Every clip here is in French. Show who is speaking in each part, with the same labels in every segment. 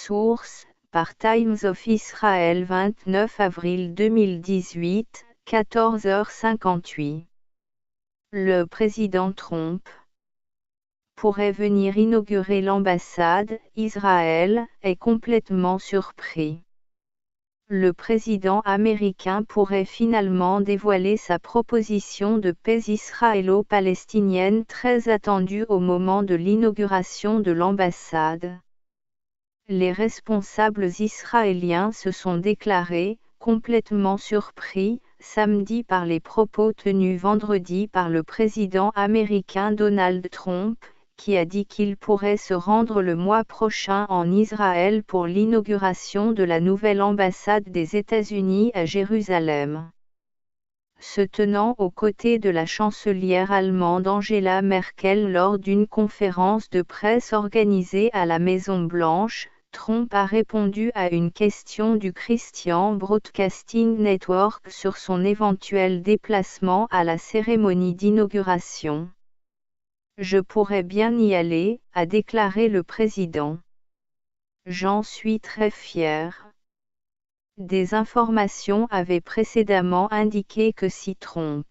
Speaker 1: Source, par Times of Israel 29 avril 2018, 14h58. Le président Trump pourrait venir inaugurer l'ambassade. Israël est complètement surpris. Le président américain pourrait finalement dévoiler sa proposition de paix israélo-palestinienne très attendue au moment de l'inauguration de l'ambassade. Les responsables israéliens se sont déclarés complètement surpris samedi par les propos tenus vendredi par le président américain Donald Trump, qui a dit qu'il pourrait se rendre le mois prochain en Israël pour l'inauguration de la nouvelle ambassade des États-Unis à Jérusalem. Se tenant aux côtés de la chancelière allemande Angela Merkel lors d'une conférence de presse organisée à la Maison-Blanche, Trump a répondu à une question du Christian Broadcasting Network sur son éventuel déplacement à la cérémonie d'inauguration. « Je pourrais bien y aller », a déclaré le président. « J'en suis très fier. » Des informations avaient précédemment indiqué que si Trump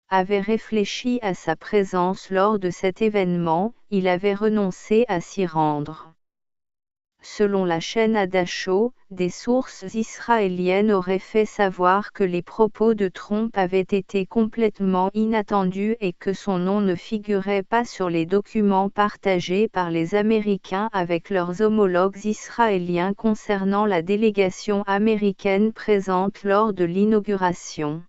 Speaker 1: avait réfléchi à sa présence lors de cet événement, il avait renoncé à s'y rendre. Selon la chaîne Hadasheau, des sources israéliennes auraient fait savoir que les propos de Trump avaient été complètement inattendus et que son nom ne figurait pas sur les documents partagés par les Américains avec leurs homologues israéliens concernant la délégation américaine présente lors de l'inauguration.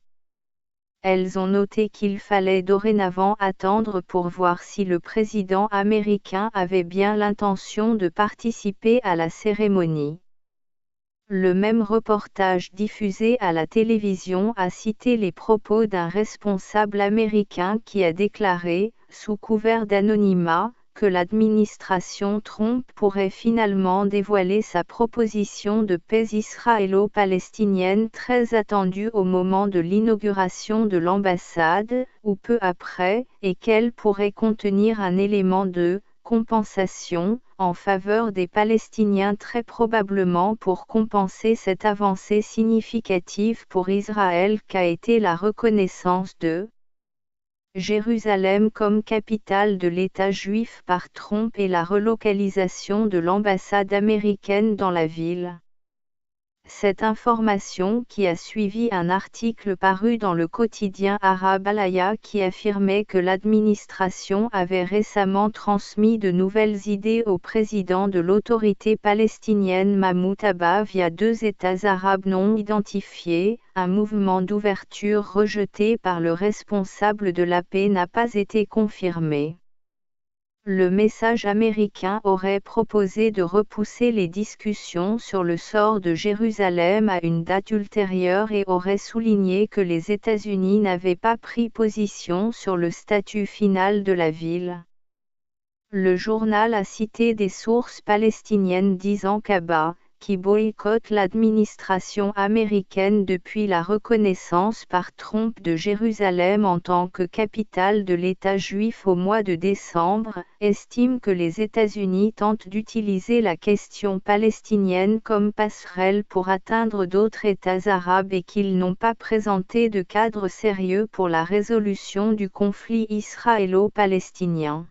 Speaker 1: Elles ont noté qu'il fallait dorénavant attendre pour voir si le président américain avait bien l'intention de participer à la cérémonie. Le même reportage diffusé à la télévision a cité les propos d'un responsable américain qui a déclaré, sous couvert d'anonymat, que l'administration Trump pourrait finalement dévoiler sa proposition de paix israélo-palestinienne très attendue au moment de l'inauguration de l'ambassade, ou peu après, et qu'elle pourrait contenir un élément de compensation en faveur des Palestiniens, très probablement pour compenser cette avancée significative pour Israël qu'a été la reconnaissance de Jérusalem comme capitale de l'État juif par Trump et la relocalisation de l'ambassade américaine dans la ville. Cette information qui a suivi un article paru dans le quotidien arabe Al-Hayya qui affirmait que l'administration avait récemment transmis de nouvelles idées au président de l'autorité palestinienne Mahmoud Abbas via 2 États arabes non identifiés, un mouvement d'ouverture rejeté par le responsable de la paix n'a pas été confirmé. Le message américain aurait proposé de repousser les discussions sur le sort de Jérusalem à une date ultérieure et aurait souligné que les États-Unis n'avaient pas pris position sur le statut final de la ville. Le journal a cité des sources palestiniennes disant qu'Abbas, qui boycotte l'administration américaine depuis la reconnaissance par Trump de Jérusalem en tant que capitale de l'État juif au mois de décembre, estime que les États-Unis tentent d'utiliser la question palestinienne comme passerelle pour atteindre d'autres États arabes et qu'ils n'ont pas présenté de cadre sérieux pour la résolution du conflit israélo-palestinien.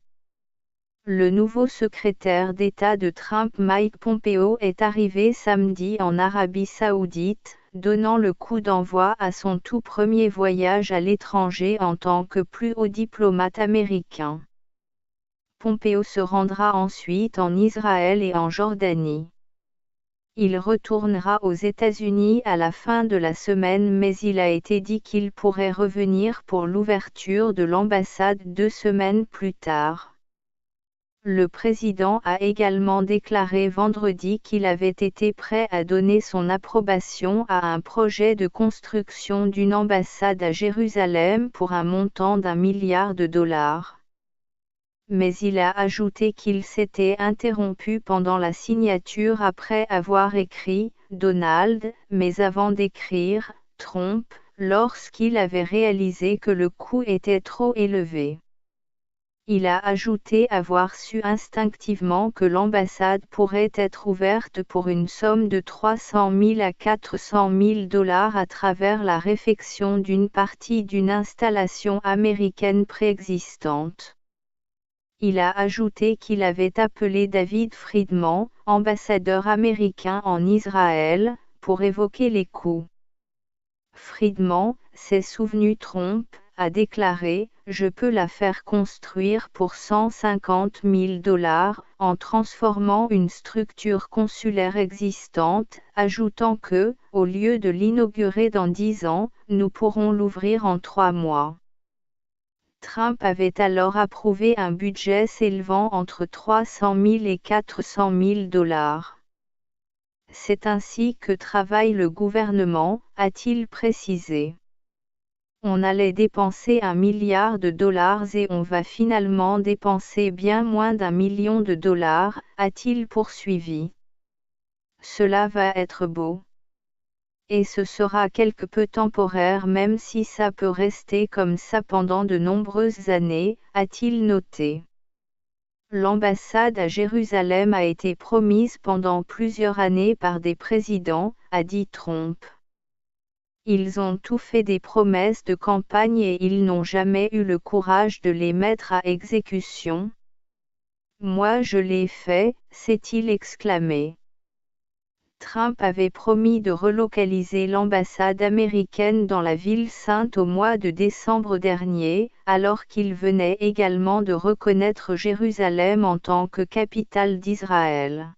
Speaker 1: Le nouveau secrétaire d'État de Trump Mike Pompeo est arrivé samedi en Arabie Saoudite, donnant le coup d'envoi à son tout premier voyage à l'étranger en tant que plus haut diplomate américain. Pompeo se rendra ensuite en Israël et en Jordanie. Il retournera aux États-Unis à la fin de la semaine, mais il a été dit qu'il pourrait revenir pour l'ouverture de l'ambassade 2 semaines plus tard. Le président a également déclaré vendredi qu'il avait été prêt à donner son approbation à un projet de construction d'une ambassade à Jérusalem pour un montant d'1 milliard de dollars. Mais il a ajouté qu'il s'était interrompu pendant la signature après avoir écrit « Donald », mais avant d'écrire « Trump », lorsqu'il avait réalisé que le coût était trop élevé. Il a ajouté avoir su instinctivement que l'ambassade pourrait être ouverte pour une somme de 300 000 à 400 000 $ à travers la réfection d'une partie d'une installation américaine préexistante. Il a ajouté qu'il avait appelé David Friedman, ambassadeur américain en Israël, pour évoquer les coûts. Friedman s'est souvenu Trump a déclaré « Je peux la faire construire pour 150 000 $ en transformant une structure consulaire existante, ajoutant que, au lieu de l'inaugurer dans 10 ans, nous pourrons l'ouvrir en 3 mois. » Trump avait alors approuvé un budget s'élevant entre 300 000 et 400 000 $. C'est ainsi que travaille le gouvernement, a-t-il précisé. On allait dépenser $1 milliard et on va finalement dépenser bien moins d'1 million de $, a-t-il poursuivi. Cela va être beau. Et ce sera quelque peu temporaire même si ça peut rester comme ça pendant de nombreuses années, a-t-il noté. L'ambassade à Jérusalem a été promise pendant plusieurs années par des présidents, a dit Trump. Ils ont tout fait des promesses de campagne et ils n'ont jamais eu le courage de les mettre à exécution. Moi je l'ai fait, s'est-il exclamé. Trump avait promis de relocaliser l'ambassade américaine dans la ville sainte au mois de décembre dernier, alors qu'il venait également de reconnaître Jérusalem en tant que capitale d'Israël.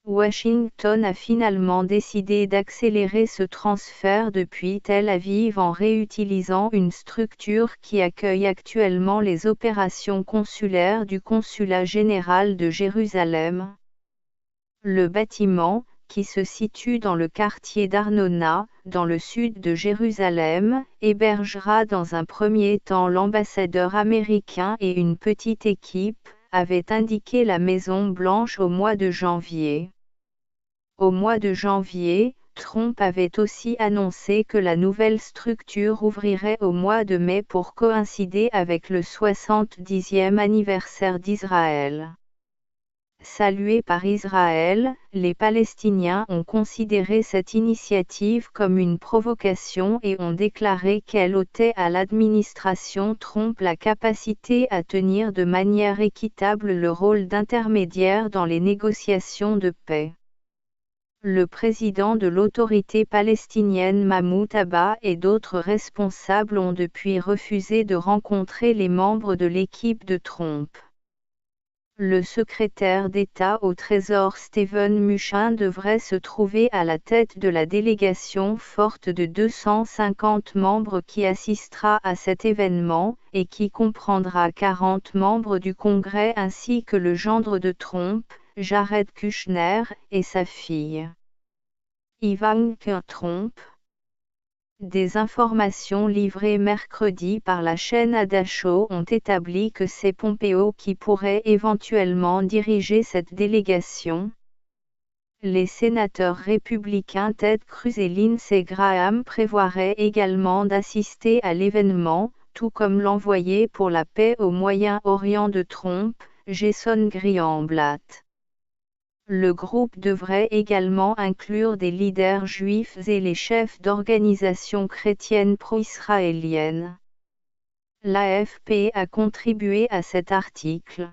Speaker 1: Washington a finalement décidé d'accélérer ce transfert depuis Tel Aviv en réutilisant une structure qui accueille actuellement les opérations consulaires du Consulat général de Jérusalem. Le bâtiment, qui se situe dans le quartier d'Arnona, dans le sud de Jérusalem, hébergera dans un premier temps l'ambassadeur américain et une petite équipe, avait indiqué la Maison-Blanche au mois de janvier. Au mois de janvier, Trump avait aussi annoncé que la nouvelle structure ouvrirait au mois de mai pour coïncider avec le 70e anniversaire d'Israël. Saluée par Israël, les Palestiniens ont considéré cette initiative comme une provocation et ont déclaré qu'elle ôtait à l'administration Trump la capacité à tenir de manière équitable le rôle d'intermédiaire dans les négociations de paix. Le président de l'autorité palestinienne Mahmoud Abbas et d'autres responsables ont depuis refusé de rencontrer les membres de l'équipe de Trump. Le secrétaire d'État au Trésor Steven Mnuchin devrait se trouver à la tête de la délégation forte de 250 membres qui assistera à cet événement, et qui comprendra 40 membres du Congrès ainsi que le gendre de Trump, Jared Kushner, et sa fille. Ivanka Trump. Des informations livrées mercredi par la chaîne Adasho ont établi que c'est Pompeo qui pourrait éventuellement diriger cette délégation. Les sénateurs républicains Ted Cruz et Lindsey Graham prévoiraient également d'assister à l'événement, tout comme l'envoyé pour la paix au Moyen-Orient de Trump, Jason Greenblatt. Le groupe devrait également inclure des leaders juifs et les chefs d'organisations chrétiennes pro-israéliennes. L'AFP a contribué à cet article.